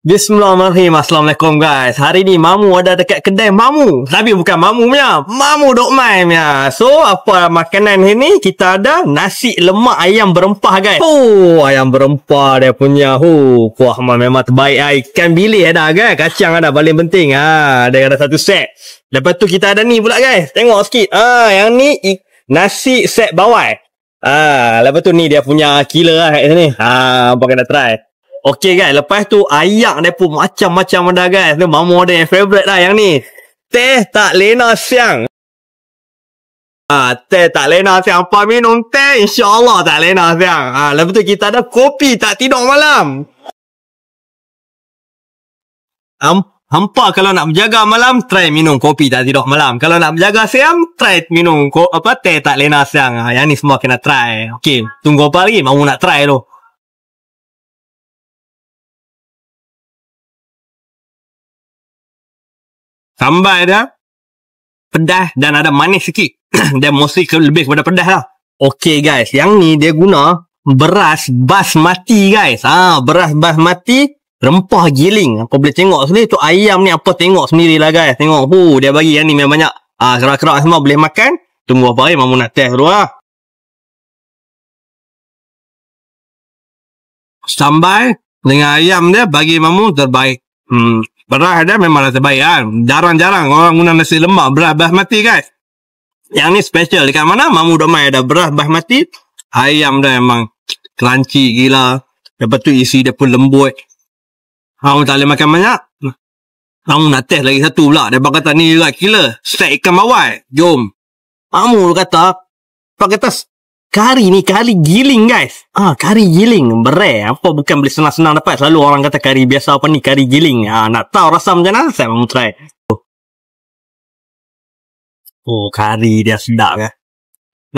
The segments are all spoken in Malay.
Bismillahirrahmanirrahim. Assalamualaikum guys. Hari ni Mamu ada dekat kedai Mamu. Tapi bukan Mamu punya, Mamu Dok Mai punya. So, apa makanan ini? Kita ada nasi lemak ayam berempah guys. Ayam berempah dia punya. Kuah memang terbaik lah. Ikan bilis ada guys. Kacang ada paling penting. Dia ada satu set. Lepas tu kita ada ni pula guys. Tengok sikit. Yang ni nasi set bawai. Lepas tu ni dia punya killer lah kat sini. Apa kena try. Okey guys, lepas tu ayak dia pun macam-macam ada guys. Ni Mamu ada yang favourite lah yang ni. Teh tak lena siang. Teh tak lena siang. Apa minum teh? InsyaAllah tak lena siang. Lepas tu kita ada kopi tak tidur malam. Hampa kalau nak berjaga malam, try minum kopi tak tidur malam. Kalau nak berjaga siang, try minum teh tak lena siang. Yang ni semua kena try. Okey, tunggu apa lagi? Mamu nak try tu. Sambal dia pedas dan ada manis sikit. Dia mostly lebih kepada pedas lah. Okay guys, yang ni dia guna beras basmati guys. Beras basmati rempah giling. Apa boleh tengok sini tu ayam ni apa, tengok sendirilah guys. Tengok dia bagi yang ni memang banyak. Kerak-kerak semua boleh makan. Tunggu apa lagi, Mamu nak test dulu lah. Sambal dengan ayam dia bagi Mamu terbaik. Beras dia memang terbaik kan. Jarang-jarang orang guna nasi lemak beras basmati guys. Yang ni special. Dekat mana Mamu Dok Mai ada beras basmati. Ayam dia memang crunchy gila. Lepas tu isi dia pun lembut. Mamu tak boleh makan banyak. Mamu nak test lagi satu pula. Dia kata ni juga killer. Steak ikan bawai. Jom. Mamu kata kari ni kari giling guys. Kari giling. Berai. Apa bukan boleh senang-senang dapat. Selalu orang kata kari biasa, apa ni kari giling. Nak tahu rasa macam mana? Saya mau try. Kari dia sedap kan.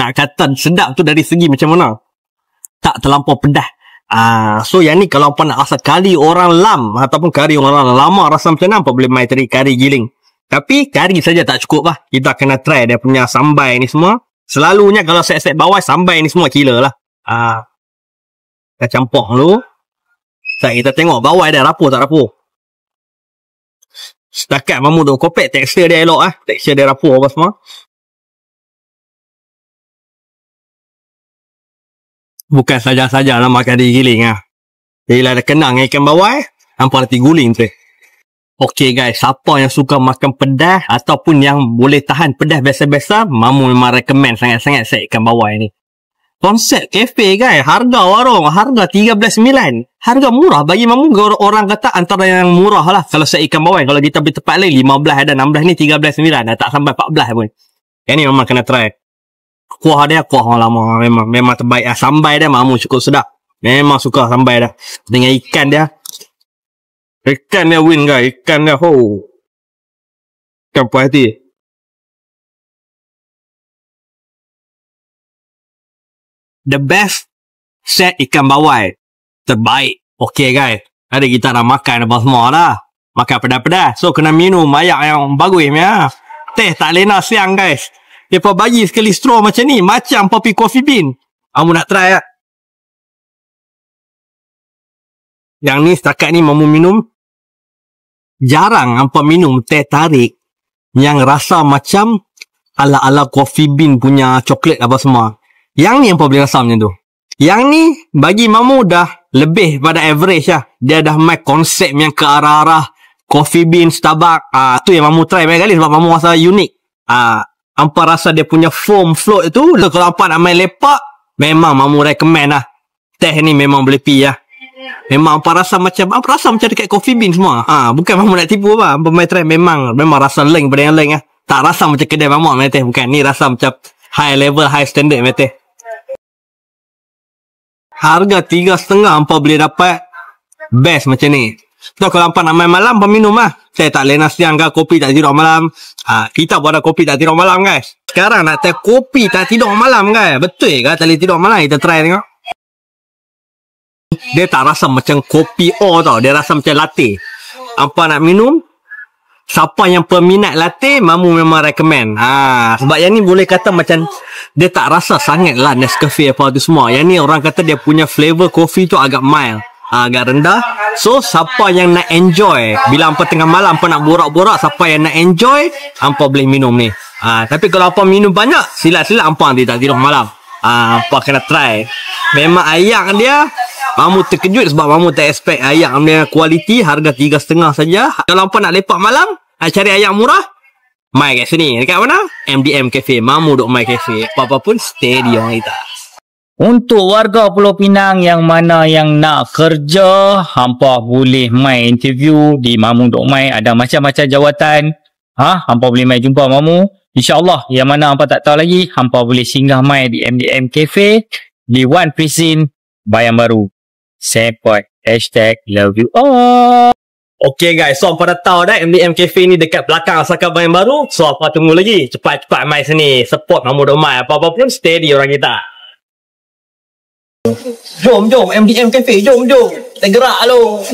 Nak kata sedap tu dari segi macam mana? Tak terlampau pedas. So yang ni kalau apa nak rasa kari orang lam ataupun kari orang lama rasa macam mana, apa boleh main cari kari giling. Tapi kari saja tak cukup lah. Kita kena try dia punya sambal ni semua. Selalunya kalau set-set bawah sambal ni semua killer lah. Kita campur dulu. Kita tengok bawah dia rapuh tak rapuh. Setakat Mamu duk kopek, tekstur dia elok lah. Tekstur dia rapuh apa semua. Bukan saja-saja lah makan di giling lah. Bila ada kenang ikan bawah, hampa hati guling tu. Okey guys, siapa yang suka makan pedas ataupun yang boleh tahan pedas biasa-biasa, Mamu memang recommend sangat-sangat set ikan bawal ni. Konsep kafe guys, harga warung, harga 13.9. Harga murah bagi Mamu. Orang kata antara yang murah lah kalau set ikan bawal. Kalau kita beli tempat lain 15 ada, 16 ni 13.9. Dah tak sampai 14 pun. Yang ni memang kena try. Kuah dia kuah lama, memang terbaik. Sambal dia Mamu cukup sedap. Memang suka sambal dia. Dengan ikan dia. Ikan dia win guys. Ikan dia ikan puas hati. The best set ikan bawal. Terbaik. Okay guys. Ada kita nak makan apa semua lah. Makan pedas-pedas. So kena minum ayak yang bagus ya. Teh tak lena siang guys. Dia pun bagi sekali straw macam ni. Macam Poppy Coffee Bean. Kamu nak try lah. Yang ni setakat ni Mamu minum. Jarang hampa minum teh tarik yang rasa macam ala-ala Coffee Bean punya coklat apa semua. Yang ni hampa boleh rasa macam tu. Yang ni bagi Mamu dah lebih pada average lah. Dia dah main konsep yang ke arah-arah Coffee Bean, Starbucks. Tu yang Mamu try banyak kali sebab Mamu rasa unik. Hampa rasa dia punya foam float tu. Kalau hampa nak main lepak, memang Mamu recommend lah. Teh ni memang boleh pi lah. Memang apa rasa macam dekat Coffee Bean semua. Bukan Mamu nak tipu apa. Pemain try memang rasa lain pada yang lain lah. Tak rasa macam kedai Mamu main teh. Bukan, ni rasa macam high level, high standard main teh. Harga 3.5 hampa boleh dapat best macam ni. So kalau hampa nak main malam, hampa minum lah. Saya tak lena siang ke, kopi tak tidur malam. Kita pun ada kopi tak tidur malam guys. Sekarang nak try kopi tak tidur malam guys. Betul ke tak boleh tidur malam? Kita try tengok. Dia tak rasa macam kopi tau. Dia rasa macam latte. Apa nak minum? Siapa yang peminat latte, Mamu memang recommend. Sebab yang ni boleh kata macam dia tak rasa sangat lah Nescafe apa tu semua. Yang ni orang kata dia punya flavor kopi tu agak mild. agak rendah. So siapa yang nak enjoy bila hampa tengah malam hampa nak borak-borak, siapa yang nak enjoy hampa boleh minum ni. Tapi kalau hampa minum banyak, silat-silat hampa nanti tak tidur malam. Hampa kena try. Memang ayak dia mamu terkejut sebab mamu tak expect ayak dia kualiti, harga 3.5 saja. Kalau hampa nak lepak malam, cari ayak murah, mai kat sini. Dekat mana? MDM Cafe. Mamu duk mai cafe. Apa-apa pun stay di orang kita. Untuk warga Pulau Pinang yang mana yang nak kerja, hampa boleh mai interview di Mamu Dok Mai. Ada macam-macam jawatan. Hampa boleh mai jumpa Mamu. InsyaAllah, yang mana hampa tak tahu lagi, hampa boleh singgah mai di MDM Cafe di One Precinct, Bayan Baru. Sempoi. #love you all. Okay guys, so hampa dah tahu dah MDM Cafe ni dekat belakang Asaka Bayan Baru. So apa tunggu lagi? Cepat-cepat mai sini. Support Mamu Dok Mai. Apa-apa pun stay di orang kita. Jom MDM Cafe, jom. Tergerak lo.